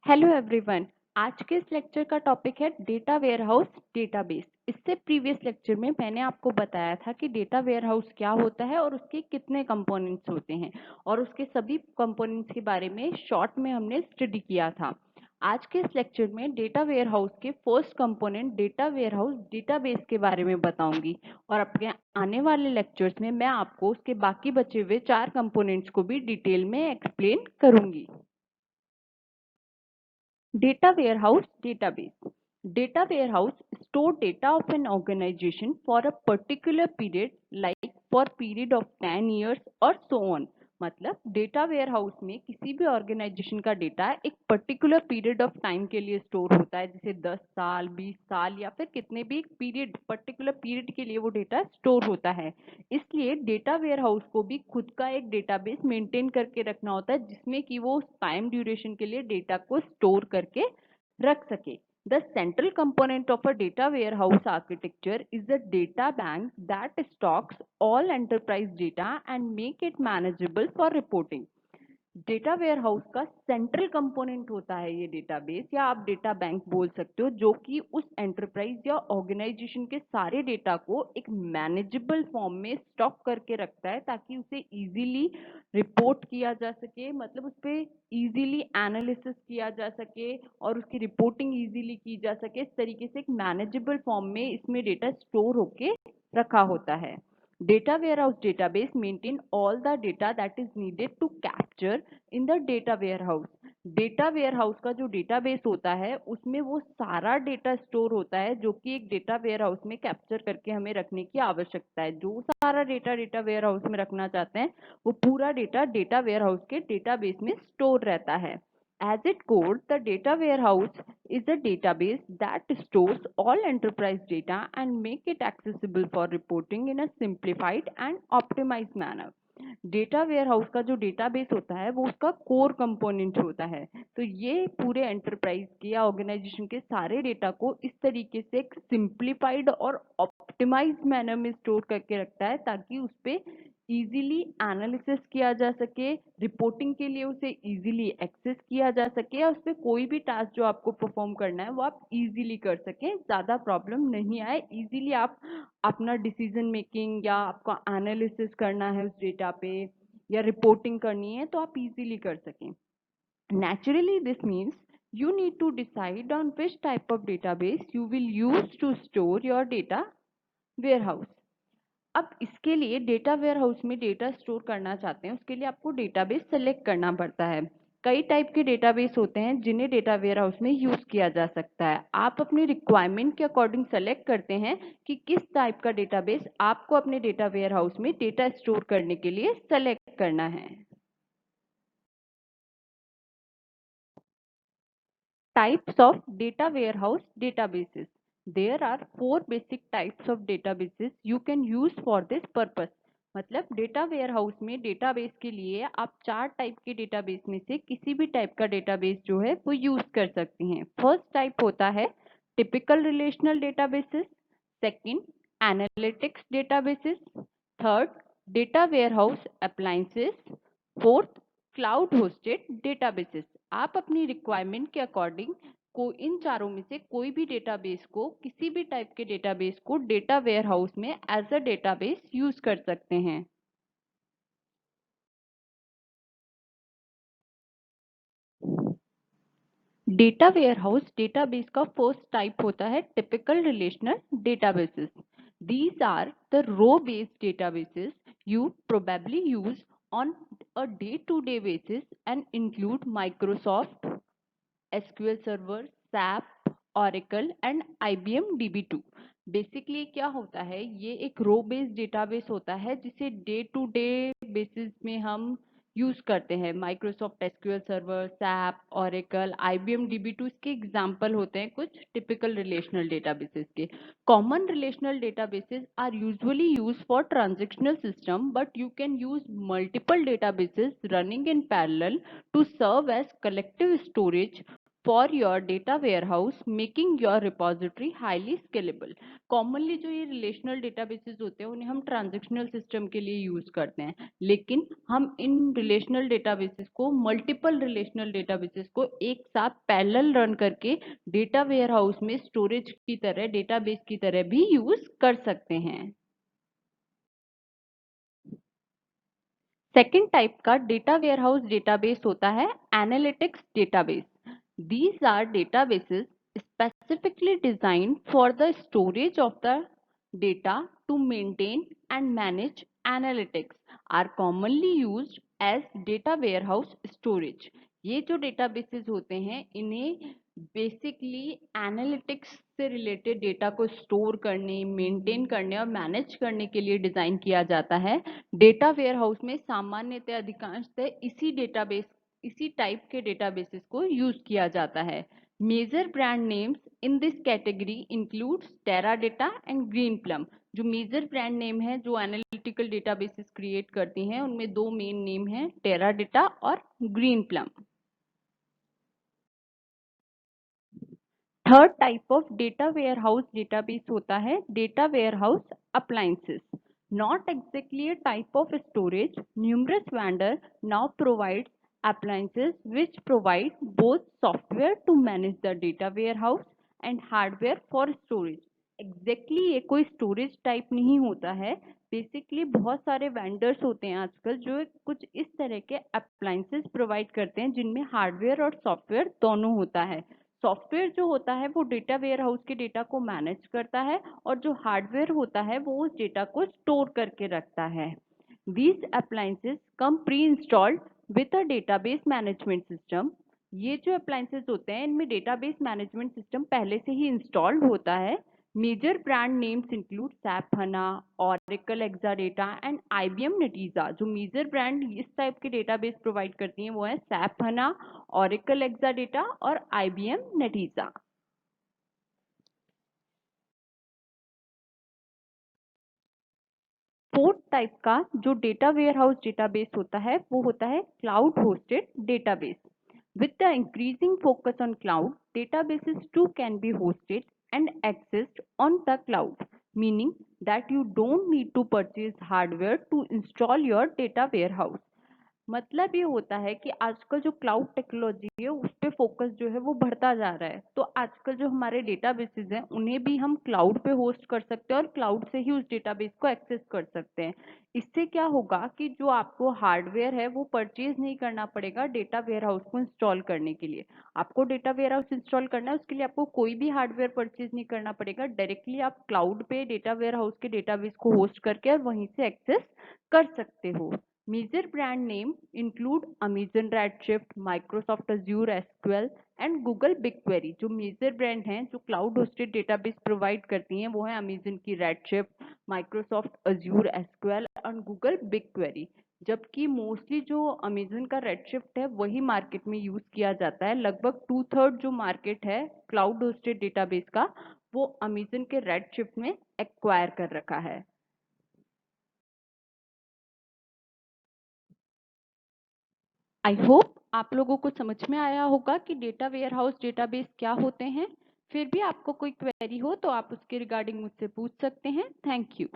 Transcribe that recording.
Hello everyone. आज के इस लेक्चर का टॉपिक है डेटा वेयरहाउस डेटाबेस। इससे प्रीवियस लेक्चर में मैंने आपको बताया था कि डेटा वेयरहाउस क्या होता है और उसके कितने कंपोनेंट्स होते हैं और उसके सभी कंपोनेंट्स के बारे में शॉर्ट में हमने स्टडी किया था। आज के इस लेक्चर में डेटा वेयरहाउस के first component data warehouse database के बारे में बताऊंगी और अपने आने वाले लेक्चर्स में मैं आपको उसके बाकी बचे हुए 4 कंपोनेंट्स को भी डिटेल में एक्सप्लेन करूंगी। Data warehouse database. Data warehouse store data of an organization for a particular period like for period of 10 years or so on. मतलब डेटा वेयरहाउस में किसी भी ऑर्गेनाइजेशन का डेटा एक पर्टिकुलर पीरियड ऑफ टाइम के लिए store होता है, जैसे 10 साल 20 साल या फिर कितने भी पीरियड पर्टिकुलर पीरियड के लिए वो डेटा स्टोर होता है। इसलिए डेटा वेयरहाउस को भी खुद का एक डेटाबेस मेंटेन करके रखना होता है जिसमें कि वो टाइम ड्यूरेशन के लिए डेटा को स्टोर करके रख सके। The central component of a data warehouse architecture is a data bank that stocks all enterprise data and make it manageable for reporting. Data warehouse का सेंट्रल कंपोनेंट होता है ये डेटाबेस या आप डेटा बैंक बोल सकते हो, जो कि उस एंटरप्राइज या ऑर्गेनाइजेशन के सारे डेटा को एक मैनेजेबल फॉर्म में स्टॉक करके रखता है ताकि उसे इजीली रिपोर्ट किया जा सके, मतलब उस पर इजीली एनालिसिस किया जा सके और उसकी रिपोर्टिंग इजीली की जा सके। इस तरीके से एक मैनेजेबल फॉर्म में इसमें डेटा स्टोर होके रखा होता है। Data warehouse database maintain all the data that is needed to capture in the data warehouse. Data warehouse का जो डेटाबेस होता है उसमें वो सारा डेटा स्टोर होता है जो कि एक डेटा वेयरहाउस में कैप्चर करके हमें रखने की आवश्यकता है। जो सारा डेटा डेटा वेयरहाउस में रखना चाहते हैं वो पूरा डेटा डेटा वेयरहाउस के डेटाबेस में स्टोर रहता है। As its core, the data warehouse is a database that stores all enterprise data and make it accessible for reporting in a simplified and optimized manner. Data warehouse का जो database होता है वो उसका core component होता है। तो ये पूरे एंटरप्राइज के या ऑर्गेनाइजेशन के सारे डेटा को इस तरीके से एक सिंप्लीफाइड और ऑप्टिमाइज मैनर में स्टोर करके रखता है ताकि उस पे इजीली एनालिसिस किया जा सके, रिपोर्टिंग के लिए उसे इजीली एक्सेस किया जा सके और उस पर कोई भी टास्क जो आपको परफॉर्म करना है वो आप इजीली कर सकें, ज़्यादा प्रॉब्लम नहीं आए। इजीली आप अपना डिसीजन मेकिंग या आपका एनालिसिस करना है उस डेटा पे या रिपोर्टिंग करनी है तो आप इजीली कर सकें। Naturally, this means you need to decide on which type of database you will use to store your data warehouse. अब इसके लिए डेटा वेयरहाउस में डेटा स्टोर करना चाहते हैं उसके लिए आपको डेटाबेस सेलेक्ट करना पड़ता है। कई टाइप के डेटाबेस होते हैं जिन्हें डेटा वेयरहाउस में यूज किया जा सकता है। आप अपनी रिक्वायरमेंट के अकॉर्डिंग सेलेक्ट करते हैं कि किस टाइप का डेटाबेस आपको अपने डेटा वेयरहाउस में डेटा स्टोर करने के लिए सेलेक्ट करना है। Types of data warehouse databases. There are 4 basic types of databases you can use for this purpose. मतलब डेटा वेयरहाउस में डेटाबेस के लिए आप 4 टाइप के डेटाबेस में से किसी भी टाइप का डेटाबेस जो है वो यूज कर सकती हैं। फर्स्ट टाइप होता है typical relational databases, second analytics databases, third data warehouse appliances, fourth cloud hosted databases. आप अपनी रिक्वायरमेंट के अकॉर्डिंग को इन चारों में से कोई भी डेटाबेस को किसी भी टाइप के डेटाबेस को डेटा वेयरहाउस में एज अ डेटाबेस यूज कर सकते हैं। डेटा वेयरहाउस डेटाबेस का फर्स्ट टाइप होता है typical relational databases. These are the row based databases you probably use on a day-to-day basis and include Microsoft SQL Server, SAP, Oracle and IBM DB2। Basically क्या होता है, ये एक रो based database होता है जिसे डे टू डे बेसिस में हम यूज करते हैं। Microsoft SQL server, SAP, Oracle, IBM DB two इसके एग्जांपल होते हैं कुछ टिपिकल रिलेशनल डेटाबेसेस के। Common relational databases are usually use for transactional system but you can use multiple databases running in parallel to serve as collective storage for your data warehouse, making your repository highly scalable. Commonly जो ये relational databases होते हैं उन्हें हम transactional system के लिए use करते हैं, लेकिन हम इन relational databases को multiple relational databases को एक साथ parallel run करके data warehouse में storage की तरह database की तरह भी use कर सकते हैं. सेकेंड टाइप का डेटा वेयरहाउस डेटाबेस होता है analytics database. These are databases specifically designed for the storage of the data to maintain and manage analytics are commonly used as data warehouse storage. ये जो databases होते हैं इन्हें basically analytics से related data को store करने, maintain करने और मैनेज करने के लिए डिजाइन किया जाता है. डेटा वेयरहाउस में सामान्यतः अधिकांशतः इसी टाइप के डेटाबेसेस को यूज किया जाता है. Major brand names in this category includes Teradata and Greenplum. जो मेजर ब्रांड नेम है जो एनालिटिकल डेटाबेसेस क्रिएट करती हैं उनमें दो मेन नेम हैं, टेराडाटा और Greenplum. Third type of data warehouse database होता है data warehouse appliances. Not exactly a type of storage, numerous vendors now provide appliances which provide both software to manage the data warehouse and hardware for storage. Exactly ये कोई storage type नहीं होता है. Basically बहुत सारे vendors होते हैं आजकल जो कुछ इस तरह के अप्लायंसेस प्रोवाइड करते हैं जिनमें हार्डवेयर और सॉफ्टवेयर दोनों होता है. सॉफ्टवेयर जो होता है वो डेटा वेयरहाउस के डेटा को मैनेज करता है और जो हार्डवेयर होता है वो उस डेटा को स्टोर करके रखता है. These appliances come pre-installed with a database management system. ये जो appliances होते हैं इनमें database management system पहले से ही installed होता है. Major brand names include SAP HANA, Oracle Exadata and IBM Netezza. जो major brand इस टाइप के database provide करती हैं वो है SAP HANA, Oracle Exadata और IBM Netezza. फोर्थ टाइप का जो डेटा वेयरहाउस डेटाबेस होता है वो होता है cloud hosted database. With the increasing focus on cloud, databases too can be hosted and accessed on the cloud, meaning that you don't need to purchase hardware to install your data warehouse. मतलब ये होता है कि आजकल जो cloud technology है उस पे फोकस जो है वो बढ़ता जा रहा है. तो आजकल जो हमारे डेटाबेसेस हैं उन्हें भी हम क्लाउड पे होस्ट कर सकते हैं और क्लाउड से ही उस डेटाबेस को एक्सेस कर सकते हैं. इससे क्या होगा कि जो आपको हार्डवेयर है वो परचेज नहीं करना पड़ेगा डेटा वेयरहाउस को इंस्टॉल करने के लिए. आपको डेटा वेयरहाउस इंस्टॉल करना है उसके लिए आपको कोई भी हार्डवेयर परचेज नहीं करना पड़ेगा. डायरेक्टली आप क्लाउड पे डेटा वेयरहाउस के डेटाबेस को होस्ट करके और वहीं से एक्सेस कर सकते हो. Major brand name include Amazon Redshift, Microsoft Azure SQL and Google BigQuery. जो मेजर ब्रांड हैं जो क्लाउड होस्टेड डेटाबेस प्रोवाइड करती हैं वो है अमेजन की रेडशिफ्ट, माइक्रोसॉफ्ट अज्यूर एसक्यूएल और गूगल BigQuery. जबकि मोस्टली जो अमेजन का रेडशिफ्ट है वही मार्केट में यूज किया जाता है. लगभग 2/3 जो मार्केट है क्लाउड होस्टेड डेटाबेस का वो अमेजन के रेडशिफ्ट में एक्वायर कर रखा है. आई होप आप लोगों को समझ में आया होगा कि डेटा वेयरहाउस डेटाबेस क्या होते हैं. फिर भी आपको कोई क्वेरी हो तो आप उसके रिगार्डिंग मुझसे पूछ सकते हैं. Thank you.